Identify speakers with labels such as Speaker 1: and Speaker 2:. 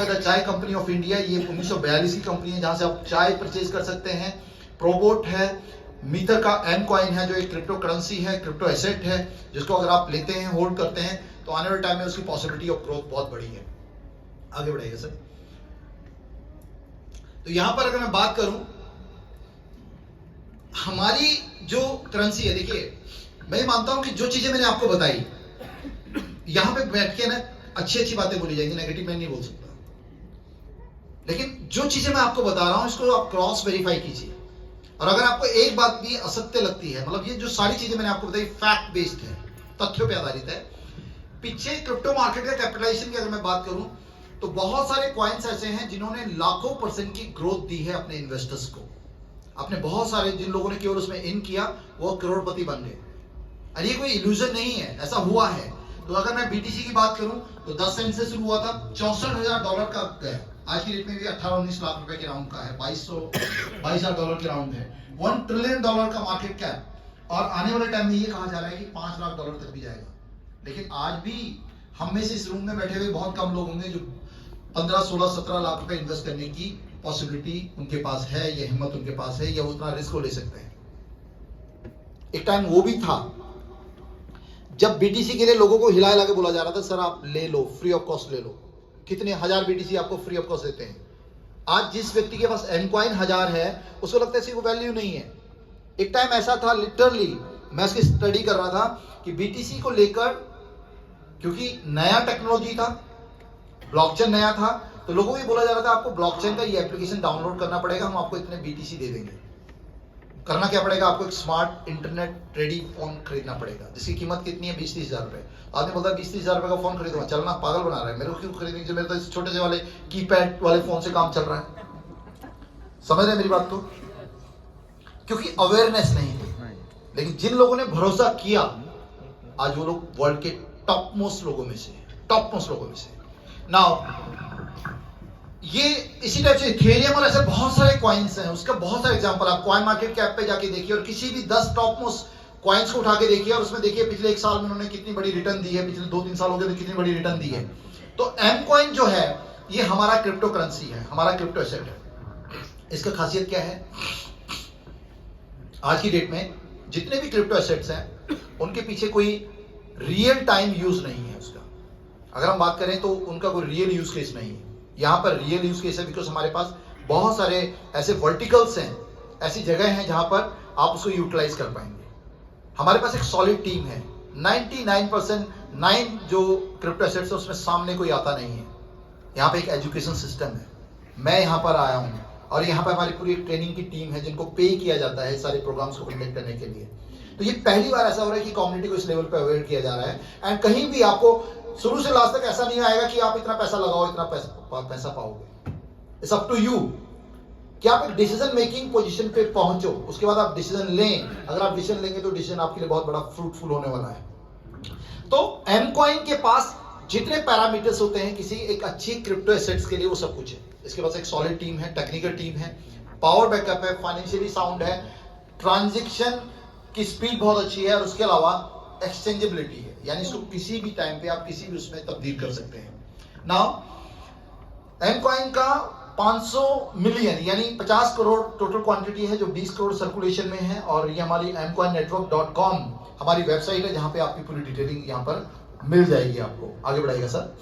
Speaker 1: चाय company of India, ये 1942 की कंपनी है जहां से आप चाय परचेज कर सकते हैं। प्रोबोट है, मीटर का एम कॉइन है जो एक क्रिप्टो करेंसी है, क्रिप्टो एसेट है, जिसको अगर आप लेते हैं, होल्ड करते हैं तो आने वाले टाइम में उसकी पॉसिबिलिटी ऑफ ग्रोथ बहुत बड़ी है। आगे बढ़ाइए सर। तो यहां पर अगर मैं बात करूं हमारी जो करेंसी है, देखिए मैं मानता हूं कि जो चीजें मैंने आपको बताई यहां पे बैठ के ना अच्छी अच्छी बातें बोली जाएंगी, नेगेटिव मैं नहीं बोल सकता, लेकिन जो चीजें मैं आपको बता रहा हूं इसको आप क्रॉस वेरीफाई कीजिए। और अगर आपको एक बात भी असत्य लगती है, मतलब ये जो सारी चीजें मैंने आपको बताई फैक्ट बेस्ड है, तथ्यों पे आधारित है। पीछे क्रिप्टो मार्केट का कैपिटलाइजेशन की अगर मैं बात करूं तो बहुत सारे कॉइन्स ऐसे हैं जिन्होंने लाखों % की ग्रोथ दी है अपने इन्वेस्टर्स को। आपने बहुत सारे जिन लोगों ने केवल उसमें इन किया वो करोड़पति बन गए। और ये कोई इल्यूजन नहीं है, ऐसा हुआ है। तो अगर मैं बीटीसी की बात करूं तो 10 सेंट से शुरू हुआ था, $64,000 का गया, आज की डेट में भी 18-19 लाख रुपए के राउंड का है, $22,000 के राउंड है, $1 ट्रिलियन का मार्केट कैप। और आने वाले टाइम में ये कहा जा रहा है कि $5 लाख तक भी जाएगा। लेकिन आज भी हम में से इस रूम में बैठे हुए बहुत कम लोग होंगे जो 15, 16, 17 लाख रुपए इन्वेस्ट करने की पॉसिबिलिटी उनके पास है, या हिम्मत उनके पास है, या उतना रिस्क को ले सकते हैं। एक टाइम वो भी था जब बीटीसी के लिए लोगों को हिला हिला के बोला जा रहा था, सर आप ले लो, फ्री ऑफ कॉस्ट ले लो। कितने हजार बीटीसी आपको फ्री ऑफ कॉस्ट देते हैं। आज जिस व्यक्ति के पास एम कॉइन 1000 है उसको लगता है इसकी कोई वैल्यू नहीं है। एक टाइम ऐसा था, लिटरली मैं इसकी स्टडी कर रहा था कि बीटीसी को लेकर, क्योंकि नया टेक्नोलॉजी था, ब्लॉकचेन नया था, तो लोगों को ये बोला जा रहा था आपको ब्लॉकचेन का ये एप्लीकेशन डाउनलोड करना पड़ेगा, हम आपको इतने बीटीसी दे देंगे। करना क्या पड़ेगा, आपको एक स्मार्ट इंटरनेट रेडी फोन खरीदना पड़ेगा जिसकी कीमत कितनी है, 20-30 हजार रुपए। आदमी बोलता है 20-30 हजार रुपए का फोन खरीदूंगा, चलना पागल बना रहा है, मेरे को क्यों खरीदने की, मेरे तो इस छोटे से वाले कीपैड वाले फोन से काम चल रहा है। समझ रहे मेरी बात? तो क्योंकि अवेयरनेस नहीं थी। लेकिन जिन लोगों ने भरोसा किया आज वो लोग वर्ल्ड के टॉप मोस्ट लोगों में से नाउ ये इसी टाइप से इथेरियम और ऐसे बहुत सारे कॉइन्स हैं, उसका बहुत सारे एग्जांपल आप कॉइन मार्केट कैप पे जाके देखिए और किसी भी 10 टॉप मोस्ट कॉइन्स को उठा के देखिए और उसमें देखिए पिछले 1 साल में उन्होंने कितनी बड़ी रिटर्न दी है, पिछले 2-3 साल हो गए तो कितनी बड़ी रिटर्न दी है। तो एम कॉइन जो है ये हमारा क्रिप्टो करेंसी है, हमारा क्रिप्टो एसेट है। इसका खासियत क्या है, आज की डेट में जितने भी क्रिप्टो एसेट्स हैं उनके पीछे कोई रियल टाइम यूज नहीं है उसका। अगर हम बात करें तो उनका कोई रियल यूज केस नहीं है। यहाँ पर रियल यूज केस है बिकॉज हमारे पास बहुत सारे ऐसे वर्टिकल्स हैं, ऐसी जगह हैं जहां पर आप उसको यूटिलाइज कर पाएंगे। हमारे पास एक सॉलिड टीम है, 99% 9 जो क्रिप्टो एसेट्स है उसमें सामने कोई आता नहीं है। यहाँ पे एक एजुकेशन सिस्टम है, मैं यहाँ पर आया हूँ और यहाँ पर हमारी पूरी ट्रेनिंग की टीम है जिनको पे किया जाता है सारे प्रोग्राम्स को कंडक्ट करने के लिए। तो ये पहली बार ऐसा हो रहा है कि कम्युनिटी को इस लेवल पे अवेयर किया जा रहा है। एंड कहीं भी आपको शुरू से लास्ट तक ऐसा नहीं आएगा कि आप इतना पैसा लगाओ इतना पैसा पाओगे। इट्स अप टू यू कि आप एक डिसीजन मेकिंग पोजीशन पे पहुंचो, उसके बाद आप डिसीजन लें। अगर आप डिसीजन लेंगे तो डिसीजन आपके लिए बहुत बड़ा फ्रूटफुल होने वाला है। तो एम कॉइन के पास जितने पैरामीटर्स होते हैं किसी एक अच्छी क्रिप्टो एसेट्स के लिए वो सब कुछ है। इसके पास एक सॉलिड टीम है, टेक्निकल टीम है, पावर बैकअप है, फाइनेंशियली साउंड है, ट्रांजैक्शन की स्पीड बहुत अच्छी है और उसके अलावा एक्सचेंजेबिलिटी है, यानी इसको किसी भी टाइम पे आप किसी भी उसमें तब्दील कर सकते हैं। नाउ एम कॉइन का 500 मिलियन यानी 50 करोड़ टोटल क्वांटिटी है जो 20 करोड़ सर्कुलेशन में है। और ये हमारी mcoinnetwork.com हमारी वेबसाइट है जहां पे आपकी पूरी डिटेलिंग यहाँ पर मिल जाएगी आपको। आगे बढ़ाइएगा सर।